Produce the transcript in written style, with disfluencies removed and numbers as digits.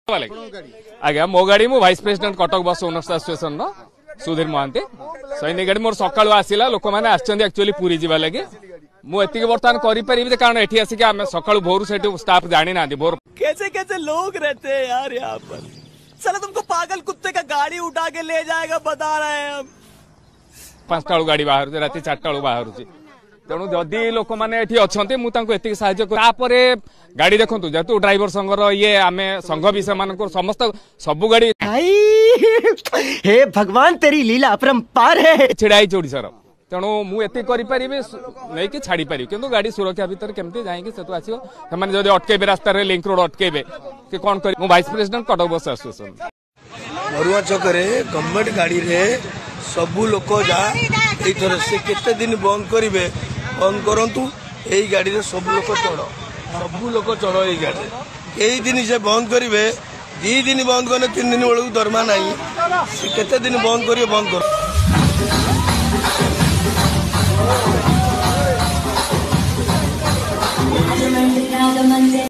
आज्ञा मो गाड़ी मु वाइस प्रेसिडेंट कटक बस ओनर्स एसोसिएशन सुधीर महांती सैनिक गाड़ी मोर सकाळु आसिला लोक माने आछन एक्चुअली पूरी जीवा लगे मु एतिक बर्तमान करि परिबे कारण एठी आसी के हम सकाळु भोर से स्टाफ जानि ना भोर कैसे कैसे लोग रहते हैं यार यहाँ पर। चलो तुमको पागल कुत्ते का गाड़ी उठा के ले जाएगा बता रहे हैं हम। 5टा गाड़ी बाहर राति 4टा बाहर तेणु जदि लोक मैंने अच्छा मुझे साहय गाड़ी देखु जेहतु ड्राइवर संघर ये आम संघ विषय मान समस्त सबु गाड़ी हे भगवान तेरी लीला अपरंपार है छिड़ा ओडार तेणु मुझे नहीं छाड़ी पारि कि गाड़ी सुरक्षा भितर केमती जाएंगे से आसो अटकेबे रास्ता लिंक रोड अटकेबे कि कौन कर वाइस प्रेसिडेंट कटक बस एसोसिएशन मरुआ छक गवर्नमेंट गाड़ी रे सबू लोक जा से केते दिन बंद करेंगे बंद करंतु यही गाड़ी रे सब लोक चढ़ यही गाड़ी यही दिन से बंद करेंगे 2 दिन बंद करने 3 दिन बेलू दरमा ना केते दिन बंद कर